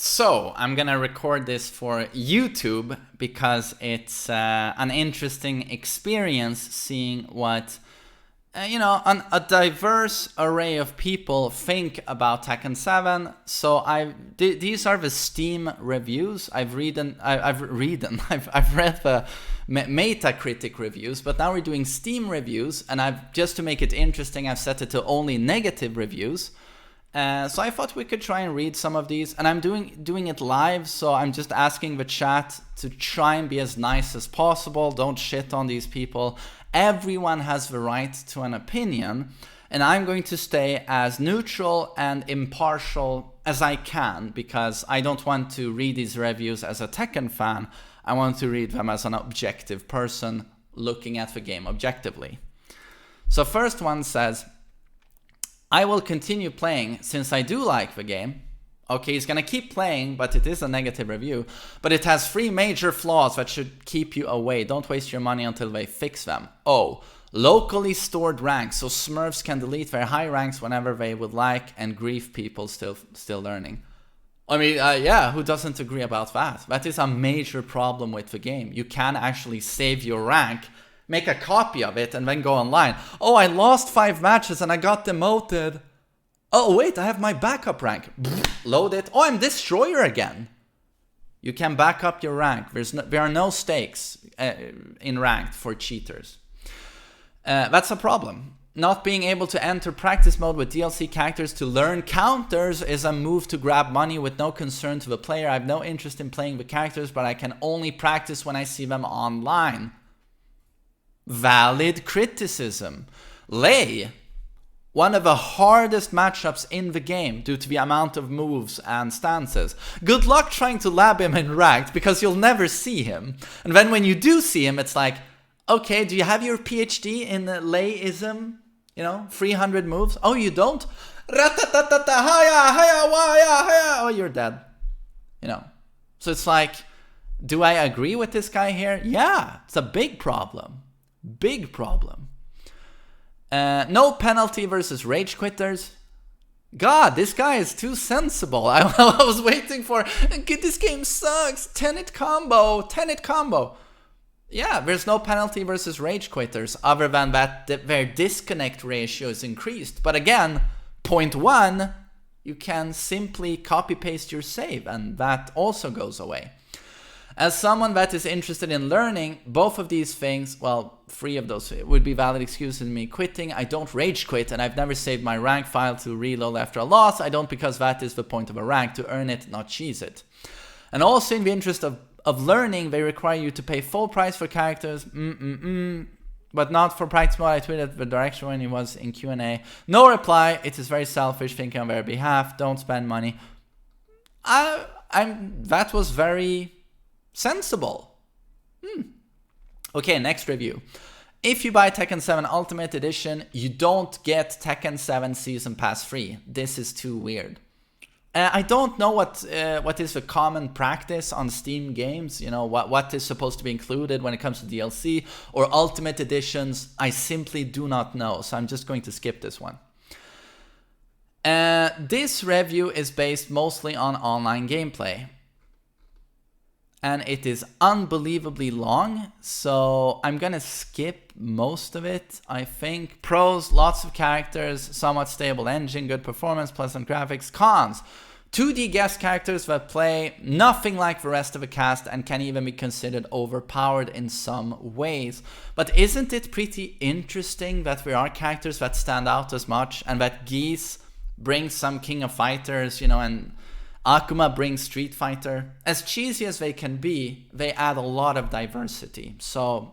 So I'm gonna record this for YouTube because it's an interesting experience seeing what a diverse array of people think about Tekken 7. So these are the Steam reviews. I've read the Metacritic reviews, but now we're doing Steam reviews, and just to make it interesting, I've set it to only negative reviews. So I thought we could try and read some of these, and I'm doing it live, so I'm just asking the chat to try and be as nice as possible. Don't shit on these people. Everyone has the right to an opinion, and I'm going to stay as neutral and impartial as I can, because I don't want to read these reviews as a Tekken fan. I want to read them as an objective person looking at the game objectively. So first one says, I will continue playing since I do like the game. Okay, he's gonna keep playing, but it is a negative review. But it has 3 major flaws that should keep you away. Don't waste your money until they fix them. Oh, locally stored ranks, so Smurfs can delete their high ranks whenever they would like, and grief people still learning. I mean, yeah, who doesn't agree about that? That is a major problem with the game. You can actually save your rank, make a copy of it, and then go online. Oh, I lost 5 matches and I got demoted. Oh, wait, I have my backup rank. Load it. Oh, I'm Destroyer again. You can back up your rank. There are no stakes in ranked for cheaters. That's a problem. Not being able to enter practice mode with DLC characters to learn counters is a move to grab money with no concern to the player. I have no interest in playing the characters, but I can only practice when I see them online. Valid criticism. Lei, one of the hardest matchups in the game due to the amount of moves and stances. Good luck trying to lab him in ranked, because you'll never see him. And then when you do see him, it's like, okay, do you have your PhD in Leiism? 300 moves? Oh, you don't? Oh, you're dead. So it's like, do I agree with this guy here? Yeah, it's a big problem. Big problem. No penalty versus rage quitters. God, this guy is too sensible. I was waiting for, this game sucks. 10-hit combo. Yeah, there's no penalty versus rage quitters other than that their disconnect ratio is increased. But again, point 1, you can simply copy paste your save, and that also goes away. As someone that is interested in learning, both of these things, well, 3 of those would be valid excuses in me quitting. I don't rage quit, and I've never saved my rank file to reload after a loss. I don't, because that is the point of a rank, to earn it, not cheese it. And also in the interest of learning, they require you to pay full price for characters, but not for practice mode. I tweeted the direction when he was in Q&A. No reply. It is very selfish thinking on their behalf. Don't spend money. That was very sensible. Okay, next review. If you buy Tekken 7 Ultimate Edition, you don't get Tekken 7 Season Pass free. This is too weird. I don't know what is the common practice on Steam games. What is supposed to be included when it comes to DLC or Ultimate Editions. I simply do not know, so I'm just going to skip this one. This review is based mostly on online gameplay. And it is unbelievably long, so I'm gonna skip most of it, I think. Pros, lots of characters, somewhat stable engine, good performance, pleasant graphics. Cons, 2D guest characters that play nothing like the rest of the cast and can even be considered overpowered in some ways. But isn't it pretty interesting that there are characters that stand out as much, and that Geese brings some King of Fighters, and Akuma brings Street Fighter. As cheesy as they can be, they add a lot of diversity. So,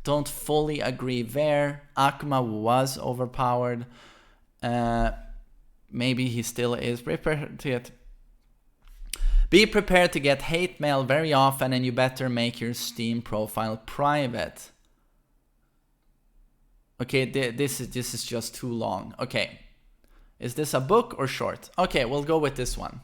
don't fully agree there. Akuma was overpowered. Maybe he still is. Be prepared to get hate mail very often, and you better make your Steam profile private. Okay, this is just too long. Okay. Is this a book or short? Okay, we'll go with this one.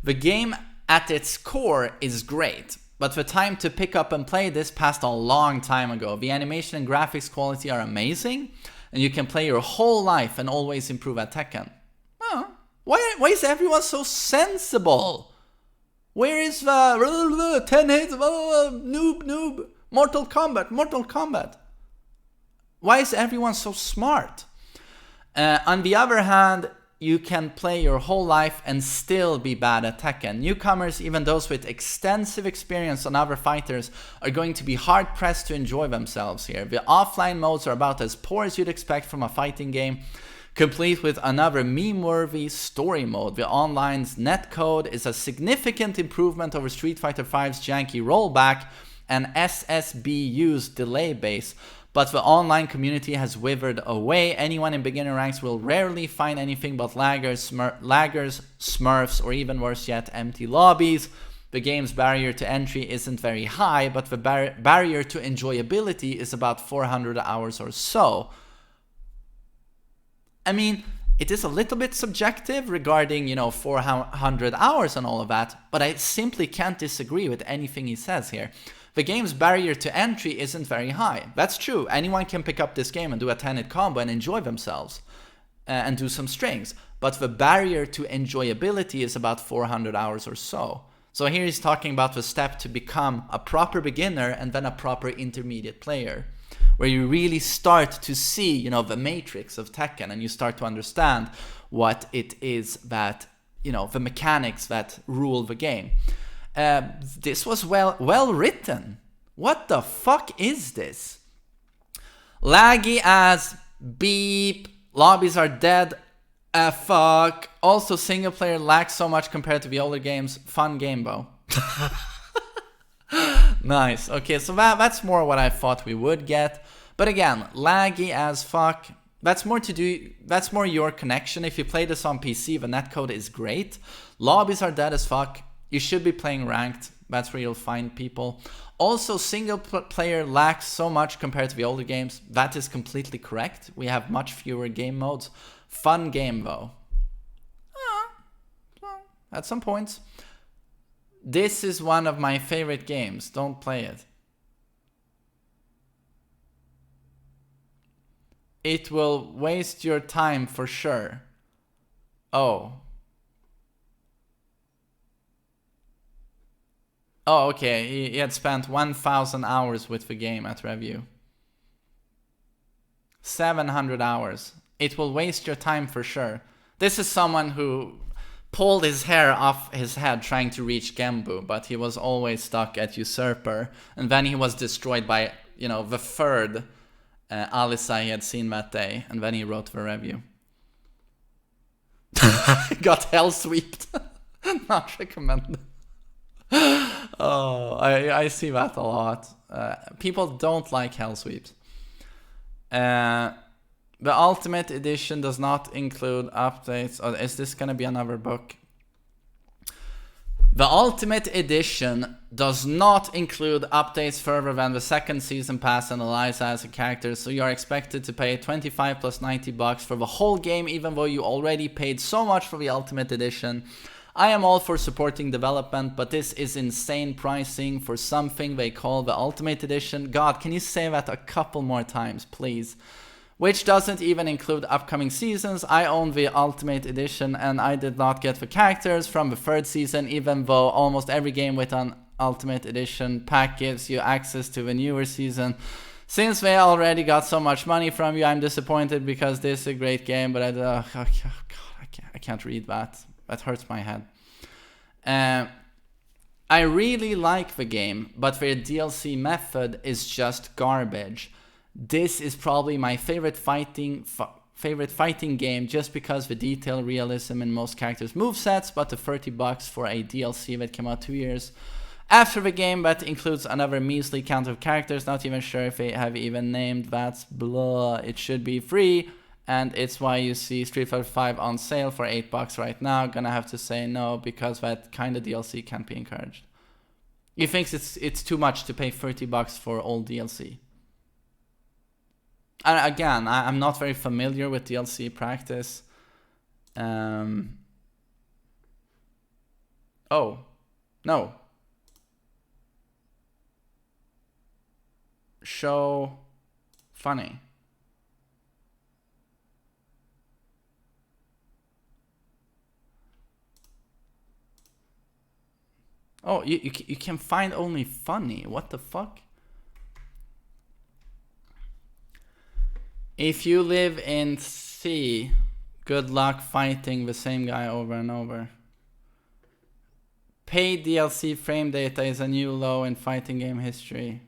The game at its core is great, but the time to pick up and play this passed a long time ago. The animation and graphics quality are amazing, and you can play your whole life and always improve at Tekken. Oh, Why is everyone so sensible? Where is the 10 hits? Noob. Mortal Kombat. Why is everyone so smart? On the other hand, you can play your whole life and still be bad at Tekken. Newcomers, even those with extensive experience on other fighters, are going to be hard pressed to enjoy themselves here. The offline modes are about as poor as you'd expect from a fighting game, complete with another meme-worthy story mode. The online's netcode is a significant improvement over Street Fighter V's janky rollback and SSBU's delay base, but the online community has withered away. Anyone in beginner ranks will rarely find anything but laggers, smurfs, or even worse yet, empty lobbies. The game's barrier to entry isn't very high, but the barrier to enjoyability is about 400 hours or so. I mean, it is a little bit subjective regarding, 400 hours and all of that, but I simply can't disagree with anything he says here. The game's barrier to entry isn't very high. That's true. Anyone can pick up this game and do a 10-hit combo and enjoy themselves and do some strings. But the barrier to enjoyability is about 400 hours or so. So here he's talking about the step to become a proper beginner and then a proper intermediate player, where you really start to see, the matrix of Tekken, and you start to understand what it is that, the mechanics that rule the game. This was well written. What the fuck is this? Laggy as beep. Lobbies are dead. Fuck. Also, single player lacks so much compared to the older games. Fun game though. Nice. Okay, so that's more what I thought we would get. But again, laggy as fuck. That's more your connection. If you play this on PC, the netcode is great. Lobbies are dead as fuck. You should be playing ranked. That's where you'll find people. Also, single player lacks so much compared to the older games. That is completely correct. We have much fewer game modes. Fun game though. At some points. This is one of my favorite games. Don't play it. It will waste your time for sure. Oh, okay. He had spent 1,000 hours with the game at review. 700 hours. It will waste your time for sure. This is someone who pulled his hair off his head trying to reach Genbu, but he was always stuck at Usurper. And then he was destroyed by, the third Alisa he had seen that day. And then he wrote the review. Got hell sweeped. Not recommended. Oh, I see that a lot. People don't like hell sweeps. The Ultimate Edition does not include updates. Oh, is this going to be another book? The Ultimate Edition does not include updates further than the second season pass and Eliza as a character, so you are expected to pay 25 plus $90 for the whole game, even though you already paid so much for the Ultimate Edition. I am all for supporting development, but this is insane pricing for something they call the Ultimate Edition. God, can you say that a couple more times, please? Which doesn't even include upcoming seasons. I own the Ultimate Edition and I did not get the characters from the third season, even though almost every game with an Ultimate Edition pack gives you access to the newer season. Since they already got so much money from you, I'm disappointed because this is a great game, but I can't read that. That hurts my head. I really like the game, but their DLC method is just garbage. This is probably my favorite fighting game just because the detail, realism in most characters' movesets, but the $30 for a DLC that came out 2 years after the game that includes another measly count of characters, not even sure if they have even named, that's blah. It should be free, and it's why you see Street Fighter 5 on sale for $8 right now. Gonna have to say no, because that kind of DLC can't be encouraged. You think it's too much to pay $30 for old DLC? And again, I'm not very familiar with DLC practice. Oh, no. Show funny. Oh, you can find only funny. What the fuck? If you live in C, good luck fighting the same guy over and over. Paid DLC frame data is a new low in fighting game history.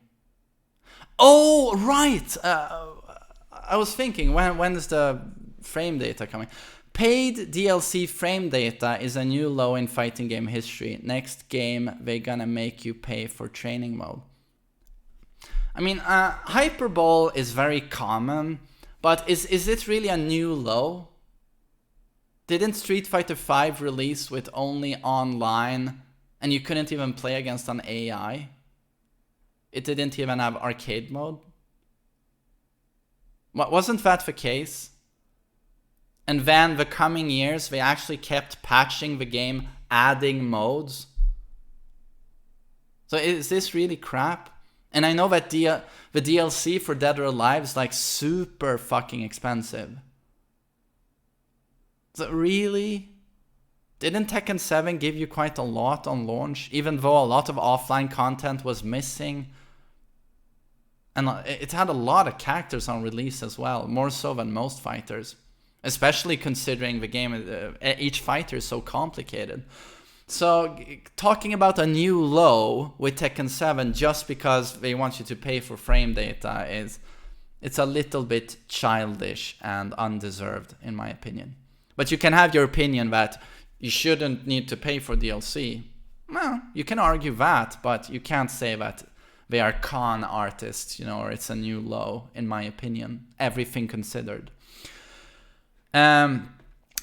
Oh, right! I was thinking, when is the frame data coming? Paid DLC frame data is a new low in fighting game history. Next game, they're gonna make you pay for training mode. I mean, hyperbole is very common, but is it really a new low? Didn't Street Fighter V release with only online, and you couldn't even play against an AI? It didn't even have arcade mode? Wasn't that the case? And then the coming years, they actually kept patching the game, adding modes. So is this really crap? And I know that the DLC for Dead or Alive is like super fucking expensive. So really? Didn't Tekken 7 give you quite a lot on launch, even though a lot of offline content was missing? And it had a lot of characters on release as well, more so than most fighters. Especially considering the game, each fighter is so complicated. So talking about a new low with Tekken 7 just because they want you to pay for frame data it's a little bit childish and undeserved in my opinion. But you can have your opinion that you shouldn't need to pay for DLC. Well, you can argue that, but you can't say that they are con artists, or it's a new low, in my opinion. Everything considered.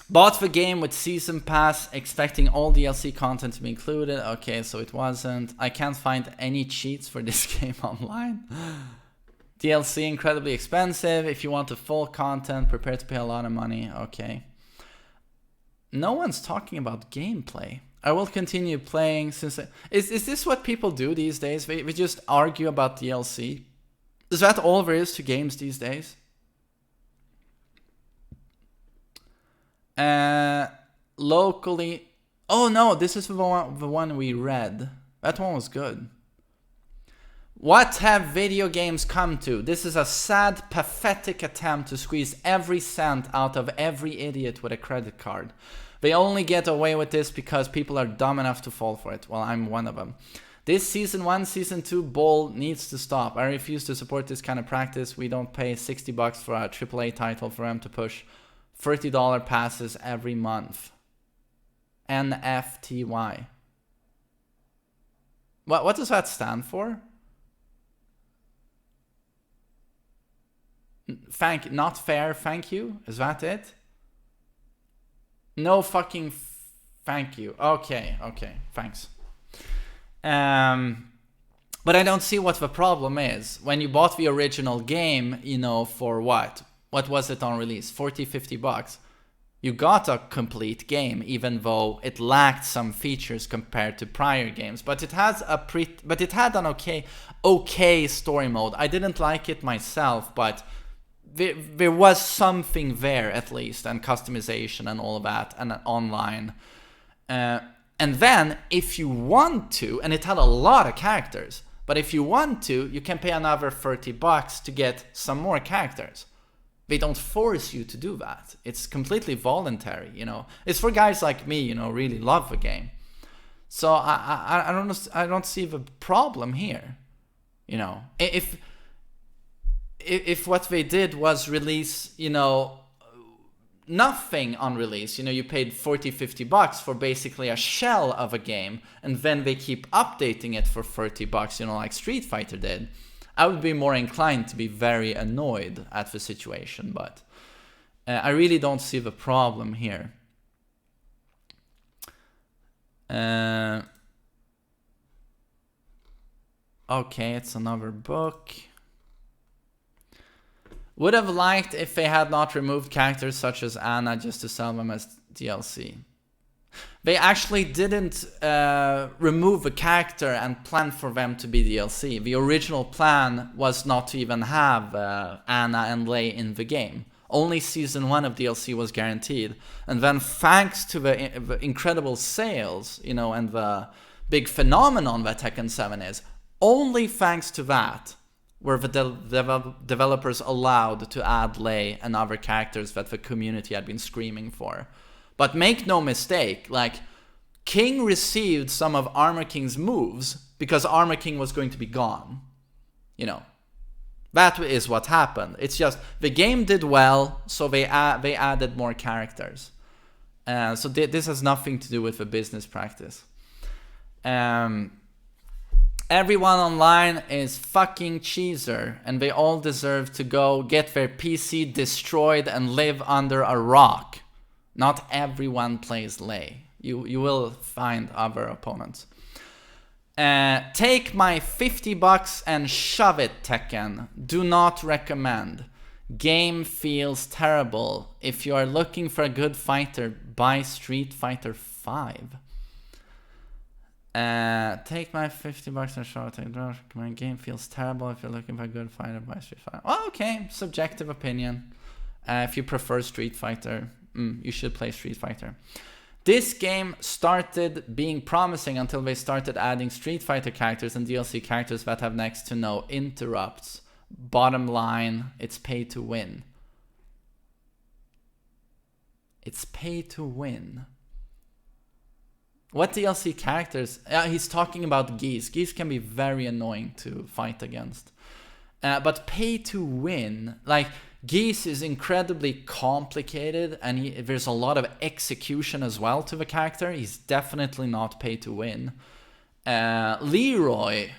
Bought the game with Season Pass, expecting all DLC content to be included. Okay, so it wasn't. I can't find any cheats for this game online. DLC incredibly expensive. If you want the full content, prepare to pay a lot of money. Okay. No one's talking about gameplay. I will continue playing since... Is this what people do these days? We just argue about DLC? Is that all there is to games these days? Locally... Oh no, this is the one we read. That one was good. What have video games come to? This is a sad, pathetic attempt to squeeze every cent out of every idiot with a credit card. They only get away with this because people are dumb enough to fall for it. Well, I'm one of them. This Season 1, Season 2 bull needs to stop. I refuse to support this kind of practice. We don't pay $60 for a AAA title for them to push $30 passes every month. NFTY. What does that stand for? Not fair, thank you? Is that it? No fucking thank you. Okay, thanks. But I don't see what the problem is. When you bought the original game, for what? What was it on release? $40-50. You got a complete game, even though it lacked some features compared to prior games. But it had an okay story mode. I didn't like it myself, but there was something there at least, and customization and all of that, and online. And then, if you want to, and it had a lot of characters, but if you want to, you can pay another $30 to get some more characters. They don't force you to do that. It's completely voluntary, It's for guys like me, really love the game. So I don't see the problem here, If what they did was release, nothing on release, you paid $40-50 for basically a shell of a game, and then they keep updating it for $30, like Street Fighter did, I would be more inclined to be very annoyed at the situation, but I really don't see the problem here. Okay, it's another book. Would have liked if they had not removed characters such as Anna just to sell them as DLC. They actually didn't remove a character and plan for them to be DLC. The original plan was not to even have Anna and Lei in the game. Only Season 1 of DLC was guaranteed. And then thanks to the incredible sales, and the big phenomenon that Tekken 7 is, only thanks to that were the developers allowed to add Lei and other characters that the community had been screaming for. But make no mistake, like, King received some of Armor King's moves because Armor King was going to be gone. You know, that is what happened. It's just the game did well, so they added more characters. So this has nothing to do with the business practice. Everyone online is fucking cheeser, and they all deserve to go get their PC destroyed and live under a rock. Not everyone plays Lei. You will find other opponents. Take my $50 and shove it, Tekken. Do not recommend. Game feels terrible. If you are looking for a good fighter, buy Street Fighter V. Take my $50 and shove it. My game feels terrible. If you're looking for a good fighter, buy Street Fighter. Oh, okay, subjective opinion. If you prefer Street Fighter, you should play Street Fighter. This game started being promising until they started adding Street Fighter characters and DLC characters that have next to no interrupts. Bottom line, it's pay to win. It's pay to win. What DLC characters? He's talking about Geese. Geese can be very annoying to fight against. But pay to win, like, Geese is incredibly complicated, and there's a lot of execution as well to the character. He's definitely not pay to win. Leroy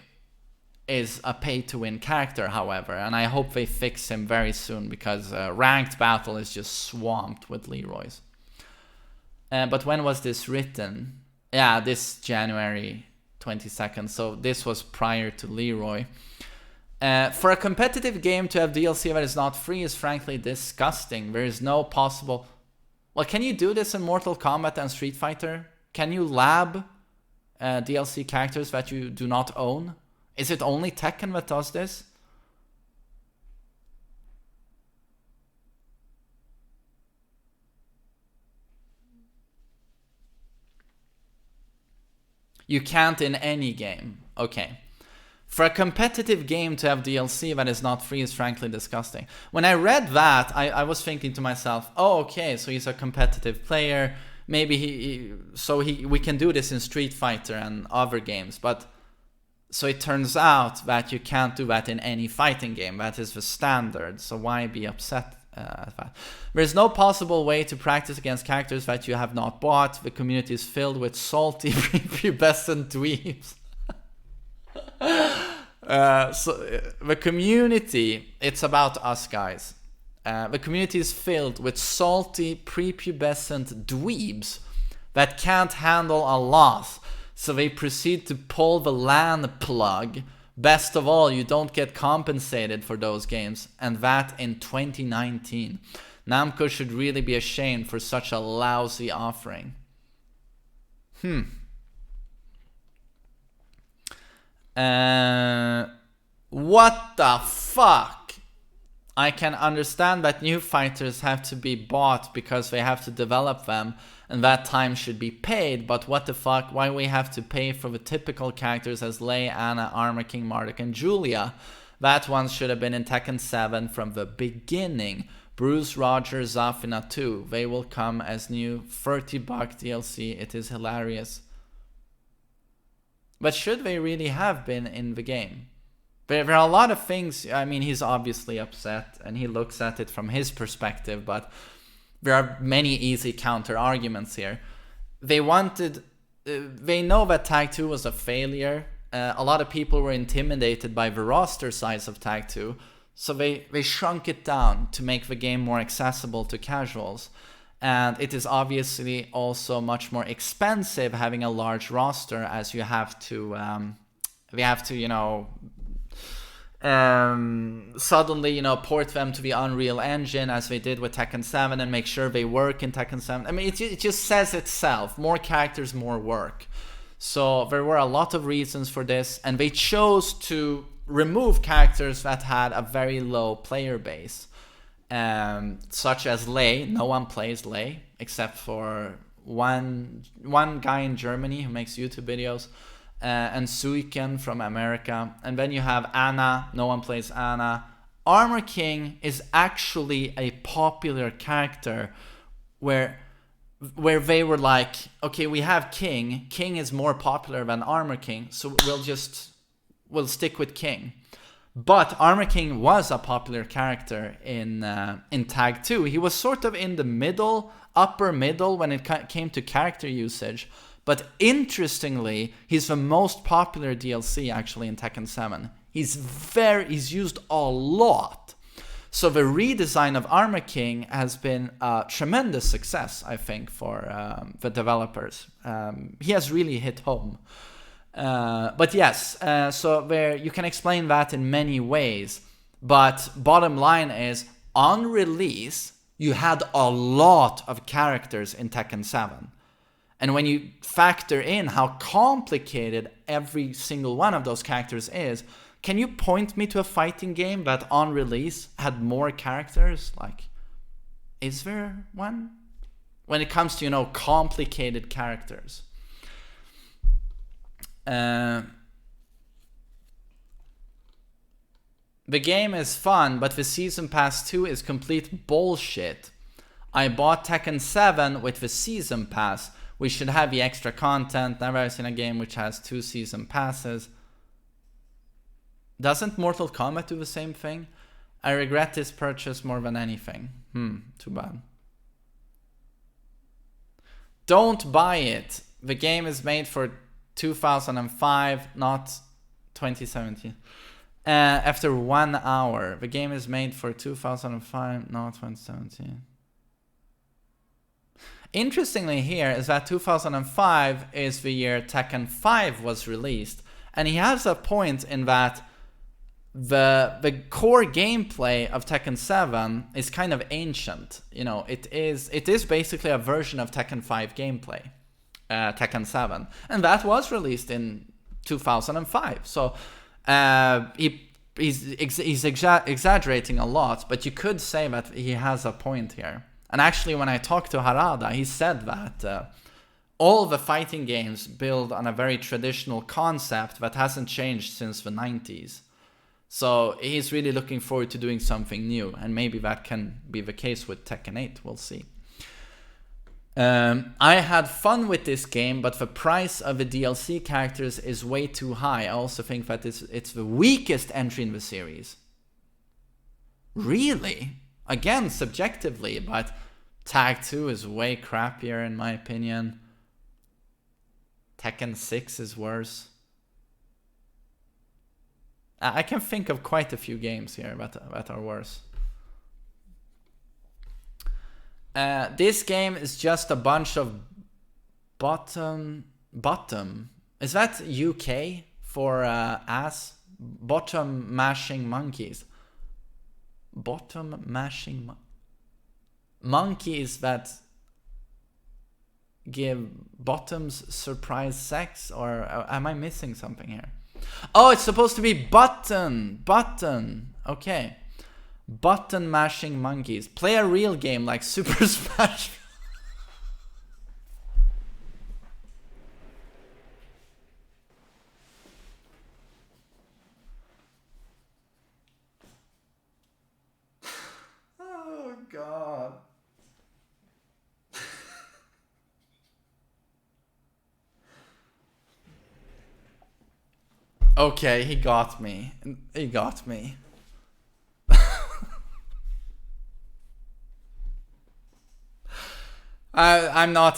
is a pay to win character, however, and I hope they fix him very soon, because ranked battle is just swamped with Leroys. But when was this written? Yeah, this January 22nd, so this was prior to Leroy. For a competitive game to have DLC that is not free is frankly disgusting. There is no possible... Well, can you do this in Mortal Kombat and Street Fighter? Can you lab DLC characters that you do not own? Is it only Tekken that does this? You can't in any game. Okay. For a competitive game to have DLC that is not free is frankly disgusting. When I read that, I was thinking to myself, oh, okay, so he's a competitive player. Maybe we can do this in Street Fighter and other games. But so it turns out that you can't do that in any fighting game. That is the standard. So why be upset at that? There is no possible way to practice against characters that you have not bought. The community is filled with salty, prepubescent dweebs. So the community, it's about us guys. The community is filled with salty, prepubescent dweebs that can't handle a loss, so they proceed to pull the LAN plug. Best of all, you don't get compensated for those games, and that in 2019. Namco should really be ashamed for such a lousy offering. What the fuck? I can understand that new fighters have to be bought because they have to develop them, and that time should be paid, but what the fuck? Why we have to pay for the typical characters as Lei, Anna, Armor King, Marduk, and Julia? That one should have been in Tekken 7 from the beginning. Bruce, Roger, Zafina too. They will come as new $30 DLC. It is hilarious. But should they really have been in the game? There are a lot of things. I mean, he's obviously upset and he looks at it from his perspective, but there are many easy counter arguments here. They know that Tag 2 was a failure. A lot of people were intimidated by the roster size of Tag 2, so they shrunk it down to make the game more accessible to casuals. And it is obviously also much more expensive having a large roster, as you have to, suddenly, port them to the Unreal Engine as they did with Tekken 7 and make sure they work in Tekken 7. I mean, it just says itself. More characters, more work. So there were a lot of reasons for this, and they chose to remove characters that had a very low player base. Such as Lei. No one plays Lei except for one guy in Germany who makes YouTube videos. and Suiken from America. And then you have Anna, no one plays Anna. Armor King is actually a popular character where they were like, okay, we have King. King is more popular than Armor King, so we'll stick with King. But Armor King was a popular character in Tag 2. He was sort of in the middle, upper middle when it came to character usage. But interestingly, he's the most popular DLC actually in Tekken 7. He's used a lot. So the redesign of Armor King has been a tremendous success, I think, for the developers. He has really hit home. But yes, so there you can explain that in many ways. But bottom line is, on release, you had a lot of characters in Tekken 7. And when you factor in how complicated every single one of those characters is, can you point me to a fighting game that on release had more characters? Like, is there one? When it comes to, you know, complicated characters. The game is fun, but the Season Pass 2 is complete bullshit. I bought Tekken 7 with the Season Pass. We should have the extra content. Never seen a game which has 2 Season Passes. Doesn't Mortal Kombat do the same thing? I regret this purchase more than anything. Too bad. Don't buy it. The game is made for 2005, not 2017. After 1 hour. The game is made for 2005, not 2017. Interestingly here is that 2005 is the year Tekken 5 was released. And he has a point in that the core gameplay of Tekken 7 is kind of ancient. You know, it is basically a version of Tekken 5 gameplay. Tekken 7, and that was released in 2005. So he's exaggerating a lot, but you could say that he has a point here. And actually, when I talked to Harada, he said that all the fighting games build on a very traditional concept that hasn't changed since the 90s. So he's really looking forward to doing something new, and maybe that can be the case with Tekken 8. We'll see. I had fun with this game, but the price of the DLC characters is way too high. I also think that it's the weakest entry in the series. Really? Again, subjectively, but Tag 2 is way crappier in my opinion. Tekken 6 is worse. I can think of quite a few games here that are worse. This game is just a bunch of bottom. Is that UK for ass? Bottom mashing monkeys. Bottom mashing monkeys that give bottoms surprise sex, or am I missing something here? Oh, it's supposed to be button. Okay. Button mashing monkeys. Play a real game like Super Smash. Oh God. Okay, he got me. I'm not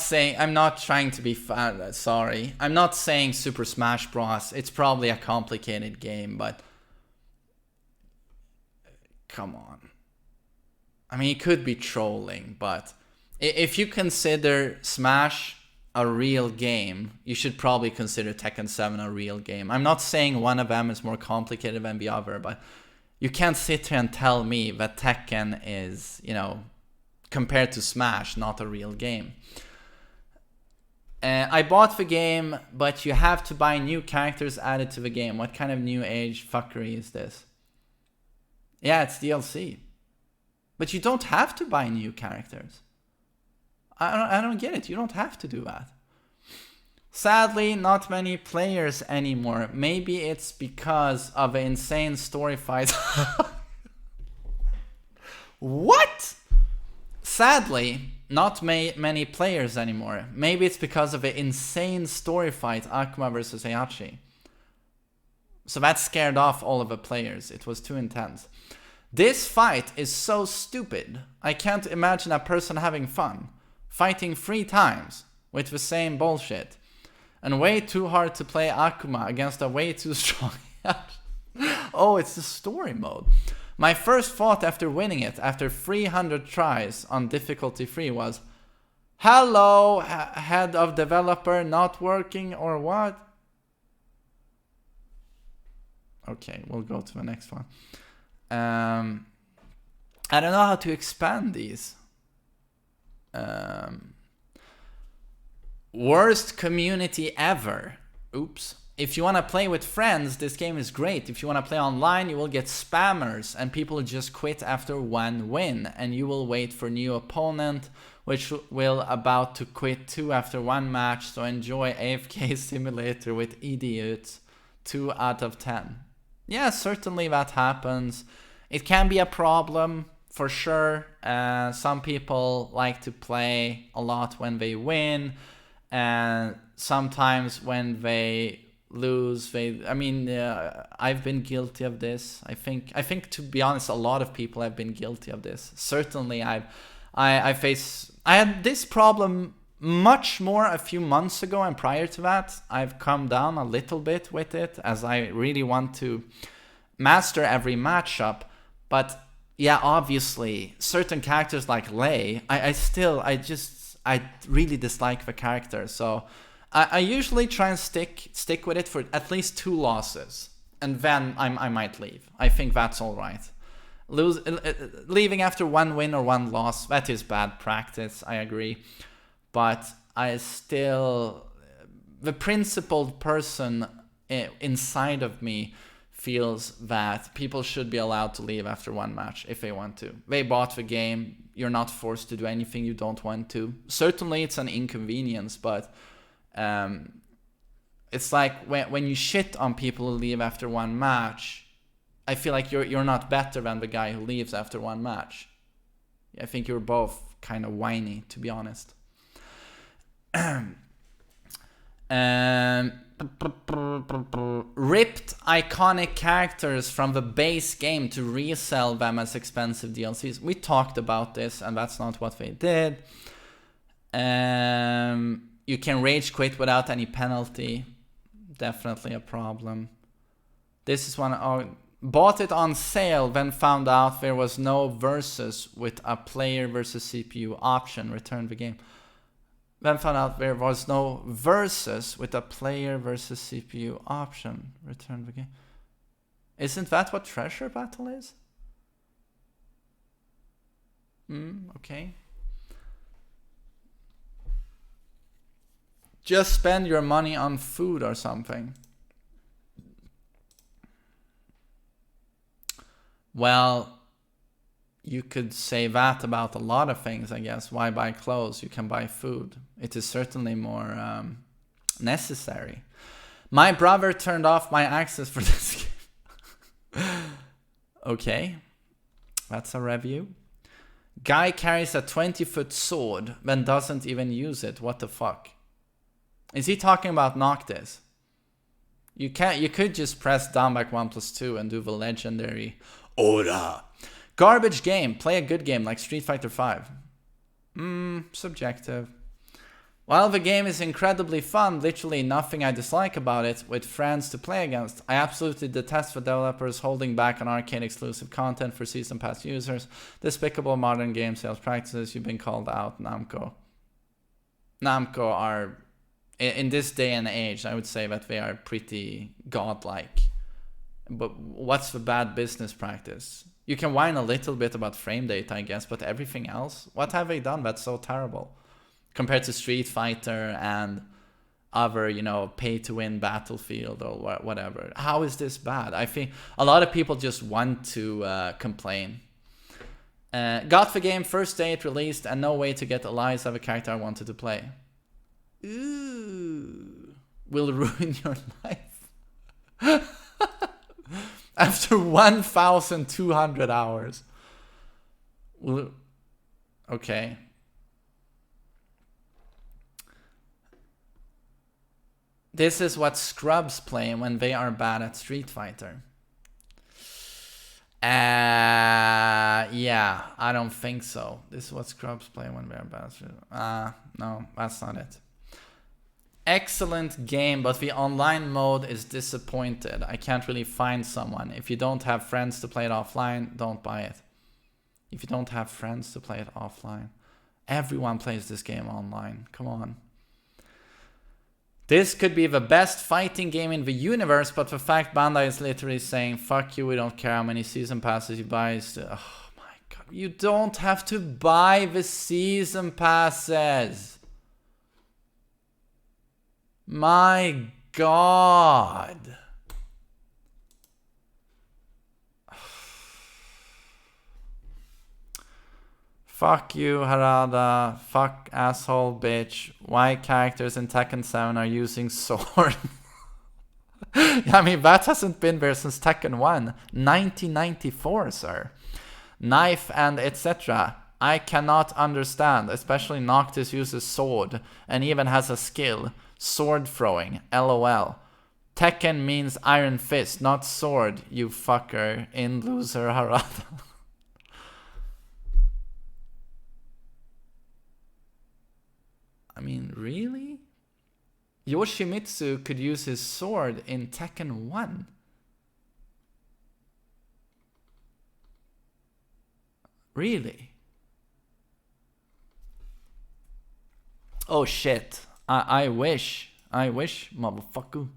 trying to be sorry. I'm not saying Super Smash Bros. It's probably a complicated game, but come on. I mean, it could be trolling, but if you consider Smash a real game, you should probably consider Tekken 7 a real game. I'm not saying one of them is more complicated than the other, but you can't sit here and tell me that Tekken is, you know, compared to Smash, not a real game. I bought the game, but you have to buy new characters added to the game. What kind of new age fuckery is this? Yeah, it's DLC. But you don't have to buy new characters. I don't get it. You don't have to do that. Sadly, not many players anymore. Maybe it's because of an insane story fight. What? Sadly, not many players anymore. Maybe it's because of an insane story fight, Akuma versus Heihachi. So that scared off all of the players. It was too intense. This fight is so stupid. I can't imagine a person having fun. Fighting 3 times with the same bullshit. And way too hard to play Akuma against a way too strong. Oh, it's the story mode. My first thought after winning it, after 300 tries on difficulty 3 was, hello, head of developer, not working or what? Okay, we'll go to the next one. I don't know how to expand these. Worst community ever. Oops. If you want to play with friends, this game is great. If you want to play online, you will get spammers and people just quit after 1 win. And you will wait for new opponent, which will about to quit too after 1 match. So enjoy AFK Simulator with idiots. 2 out of 10. Yeah, certainly that happens. It can be a problem for sure. Some people like to play a lot when they win. And sometimes when they lose, I've been guilty of this. I think to be honest, a lot of people have been guilty of this. Certainly I had this problem much more a few months ago, and prior to that I've come down a little bit with it as I really want to master every matchup. But yeah, obviously certain characters like Lei, I really dislike the character, so I usually try and stick with it for at least 2 losses, and then I might leave. I think that's all right. Leaving after 1 win or 1 loss, that is bad practice, I agree. But the principled person inside of me feels that people should be allowed to leave after 1 match if they want to. They bought the game. You're not forced to do anything you don't want to. Certainly it's an inconvenience, but it's like when you shit on people who leave after 1 match, I feel like you're not better than the guy who leaves after 1 match. I think you're both kind of whiny, to be honest. Ripped iconic characters from the base game to resell them as expensive DLCs. We talked about this, and that's not what they did. You can rage quit without any penalty. Definitely a problem. This is one. Bought it on sale, then found out there was no versus with a player versus CPU option. Returned the game. Then found out there was no versus with a player versus CPU option. Return the game. Isn't that what Treasure Battle is? Okay. Just spend your money on food or something. Well, you could say that about a lot of things, I guess. Why buy clothes? You can buy food. It is certainly more necessary. My brother turned off my access for this game. Okay, that's a review. Guy carries a 20-foot sword, then doesn't even use it. What the fuck? Is he talking about Noctis? You could just press down back 1+2 and do the legendary Ora. Garbage game. Play a good game like Street Fighter V. Subjective. While the game is incredibly fun, literally nothing I dislike about it, with friends to play against, I absolutely detest the developers holding back on arcade exclusive content for season pass users. Despicable modern game sales practices. You've been called out, Namco. Namco are, in this day and age, I would say that they are pretty godlike. But what's the bad business practice? You can whine a little bit about frame data, I guess, but everything else? What have they done that's so terrible? Compared to Street Fighter and other, pay-to-win Battlefield or whatever. How is this bad? I think a lot of people just want to complain. Got the game first day it released and no way to get Elias of a character I wanted to play. Ooh. will ruin your life. After 1,200 hours. Okay. This is what scrubs play when they are bad at Street Fighter. Yeah, I don't think so. This is what scrubs play when they are bad at Street Fighter. No, that's not it. Excellent game, but the online mode is disappointed. I can't really find someone. If you don't have friends to play it offline, don't buy it. If you don't have friends to play it offline. Everyone plays this game online. Come on. This could be the best fighting game in the universe, but the fact Bandai is literally saying, fuck you, we don't care how many season passes you buy. Oh my god. You don't have to buy the season passes. My god. Fuck you, Harada. Fuck asshole bitch. Why characters in Tekken 7 are using sword? I mean, that hasn't been there since Tekken 1. 1994, sir. Knife and etc. I cannot understand. Especially Noctis uses sword and even has a skill. Sword throwing. LOL. Tekken means iron fist, not sword, you fucker. In loser Harada. I mean, really? Yoshimitsu could use his sword in Tekken 1. Really? Oh shit. I wish, motherfucker.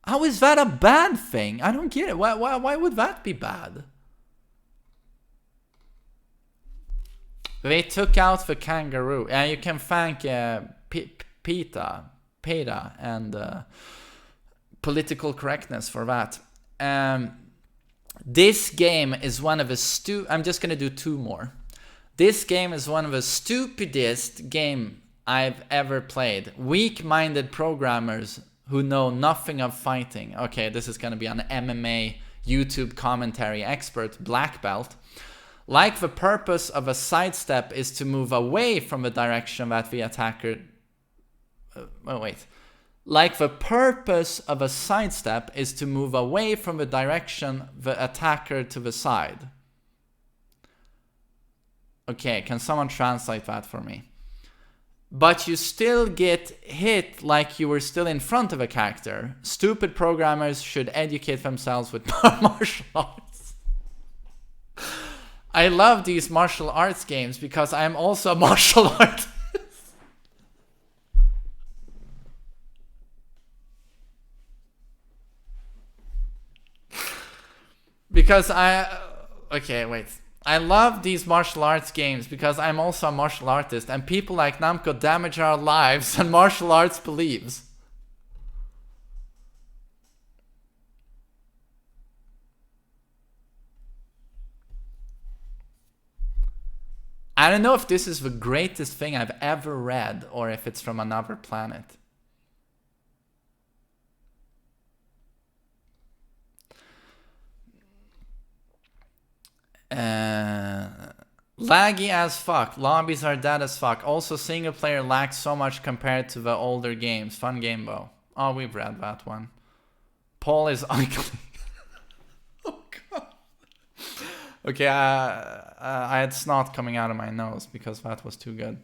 How is that a bad thing? I don't get it. Why would that be bad? They took out the kangaroo. And you can thank PETA and political correctness for that. This game is one of the I'm just going to do two more. This game is one of the stupidest game I've ever played. Weak-minded programmers who know nothing of fighting. Okay, this is going to be an MMA YouTube commentary expert, black belt. Like the purpose of a sidestep is to move away from the direction that the attacker... Like the purpose of a sidestep is to move away from the direction the attacker to the side. Okay, can someone translate that for me? But you still get hit like you were still in front of a character. Stupid programmers should educate themselves with martial arts. I love these martial arts games because I am also a martial artist. Because okay, wait. I love these martial arts games because I'm also a martial artist and people like Namco damage our lives and martial arts believes. I don't know if this is the greatest thing I've ever read or if it's from another planet. Laggy as fuck. Lobbies are dead as fuck. Also, single player lacks so much compared to the older games. Fun game though. Oh, we've read that one. Paul is ugly. Oh god. Okay, I had snot coming out of my nose because that was too good.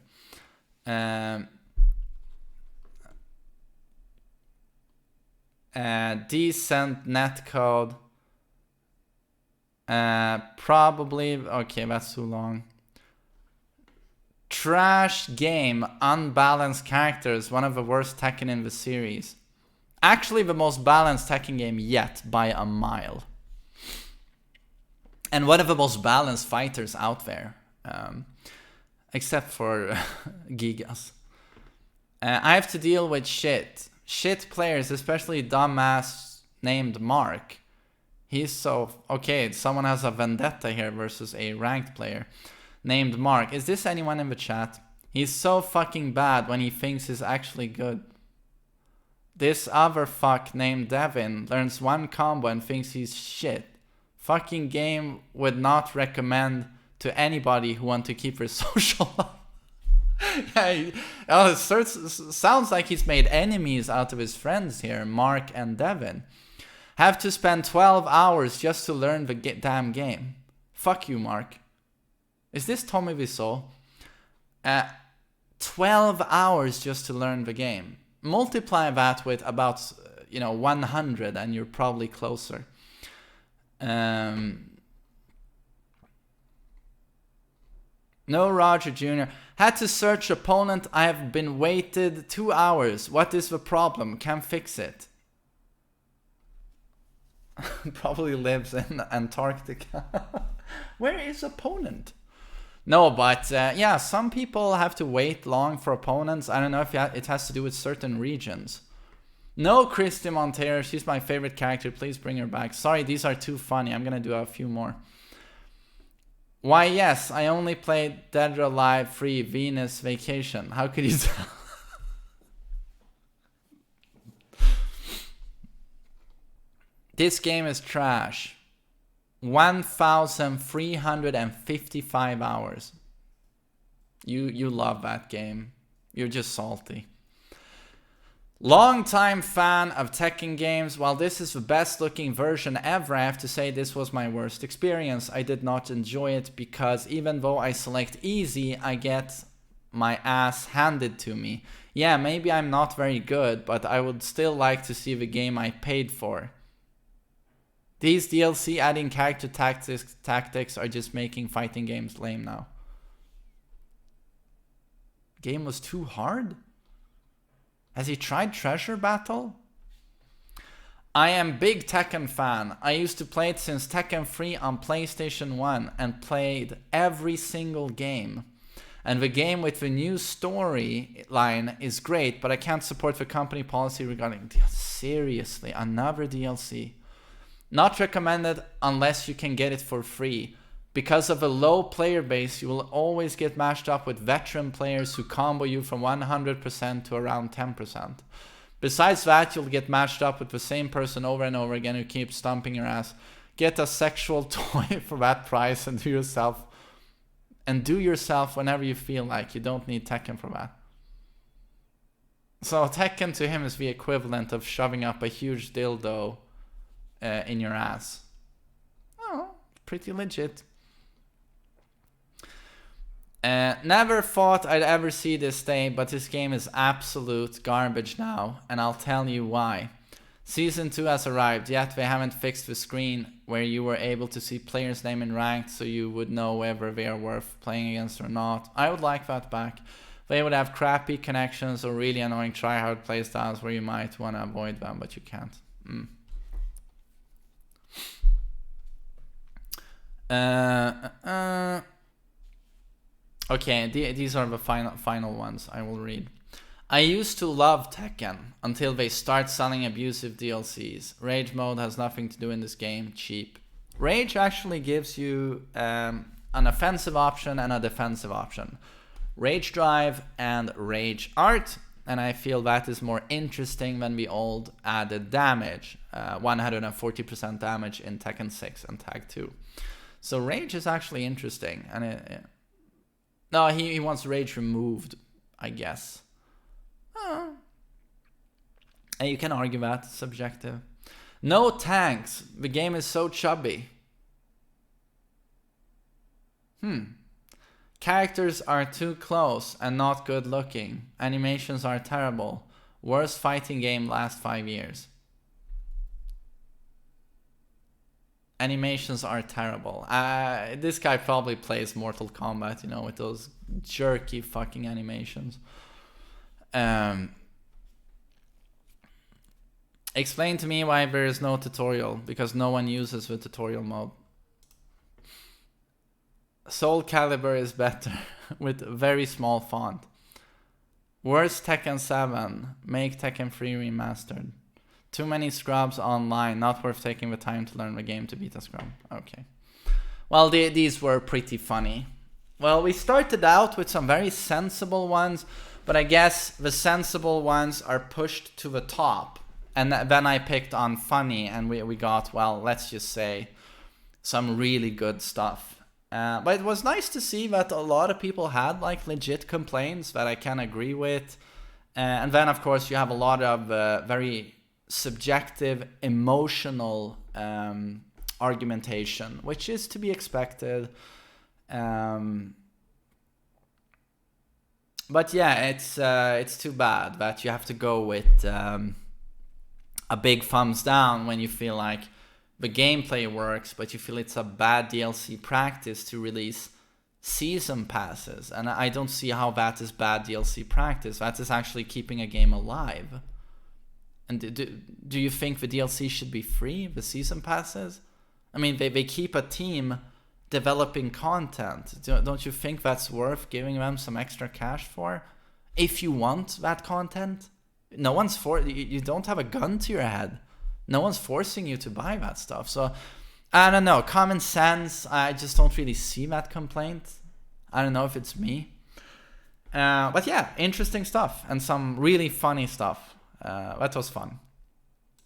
Decent netcode. Probably, okay, that's too long. Trash game, unbalanced characters, one of the worst Tekken in the series. Actually the most balanced Tekken game yet by a mile. And one of the most balanced fighters out there. Except for Gigas. I have to deal with shit. Shit players, especially dumbass named Mark. He's so... Okay, someone has a vendetta here versus a ranked player named Mark. Is this anyone in the chat? He's so fucking bad when he thinks he's actually good. This other fuck named Devin learns one combo and thinks he's shit. Fucking game would not recommend to anybody who want to keep their social life. Yeah, it sounds like he's made enemies out of his friends here, Mark and Devin. Have to spend 12 hours just to learn the damn game. Fuck you, Mark. Is this Tommy Wiseau? 12 hours just to learn the game. Multiply that with about 100 and you're probably closer. No, Roger Jr. Had to search opponent. I have been waited 2 hours. What is the problem? Can't fix it. Probably lives in Antarctica. Where is opponent? No, but yeah, some people have to wait long for opponents. I don't know if it has to do with certain regions. No, Christy Montero, she's my favorite character. Please bring her back. Sorry, these are too funny. I'm gonna do a few more. Why, yes, I only played Dead or Alive 3 Venus Vacation. How could you tell? This game is trash. 1,355 hours. You love that game. You're just salty. Long-time fan of Tekken games. While this is the best looking version ever, I have to say this was my worst experience. I did not enjoy it because even though I select easy, I get my ass handed to me. Yeah, maybe I'm not very good, but I would still like to see the game I paid for. These DLC adding character tactics are just making fighting games lame now. Game was too hard? Has he tried Treasure Battle? I am big Tekken fan. I used to play it since Tekken 3 on PlayStation 1 and played every single game. And the game with the new storyline is great, but I can't support the company policy regarding DLC. Seriously, another DLC. Not recommended unless you can get it for free. Because of a low player base, you will always get matched up with veteran players who combo you from 100% to around 10%. Besides that, you'll get matched up with the same person over and over again who keeps stomping your ass. Get a sexual toy for that price and do yourself whenever you feel like. You don't need Tekken for that. So Tekken to him is the equivalent of shoving up a huge dildo in your ass. Oh, pretty legit. Never thought I'd ever see this day, but this game is absolute garbage now, and I'll tell you why. Season 2 has arrived, yet they haven't fixed the screen where you were able to see players' name in ranked so you would know whether they are worth playing against or not. I would like that back. They would have crappy connections or really annoying tryhard playstyles where you might want to avoid them, but you can't. Okay, these are the final ones I will read. I used to love Tekken until they start selling abusive DLCs. Rage mode has nothing to do in this game. Cheap. Rage actually gives you an offensive option and a defensive option. Rage Drive and Rage Art. And I feel that is more interesting than the old added damage. 140% damage in Tekken 6 and Tag 2. So Rage is actually interesting. And no, he wants Rage removed, I guess. And you can argue that, subjective. No tanks. The game is so chubby. Characters are too close and not good looking. Animations are terrible. Worst fighting game last 5 years. Animations are terrible. This guy probably plays Mortal Kombat, you know, with those jerky fucking animations. Explain to me why there is no tutorial, because no one uses the tutorial mode. Soul Calibur is better with very small font. Worst Tekken 7. Make Tekken 3 remastered. Too many scrubs online. Not worth taking the time to learn the game to beat a scrub. Okay. Well, these were pretty funny. Well, we started out with some very sensible ones. But I guess the sensible ones are pushed to the top. And then I picked on funny, and we got, well, let's just say, some really good stuff. But it was nice to see that a lot of people had like legit complaints that I can agree with. And then, of course, you have a lot of very subjective, emotional argumentation, which is to be expected. But yeah, it's too bad that you have to go with a big thumbs down when you feel like the gameplay works, but you feel it's a bad DLC practice to release season passes. And I don't see how that is bad DLC practice. That is actually keeping a game alive. And do you think the DLC should be free, the season passes? I mean, they keep a team developing content. Don't you think that's worth giving them some extra cash for? If you want that content, no one's you don't have a gun to your head. No one's forcing you to buy that stuff. So I don't know, common sense, I just don't really see that complaint. I don't know if it's me. But yeah, interesting stuff and some really funny stuff. That was fun.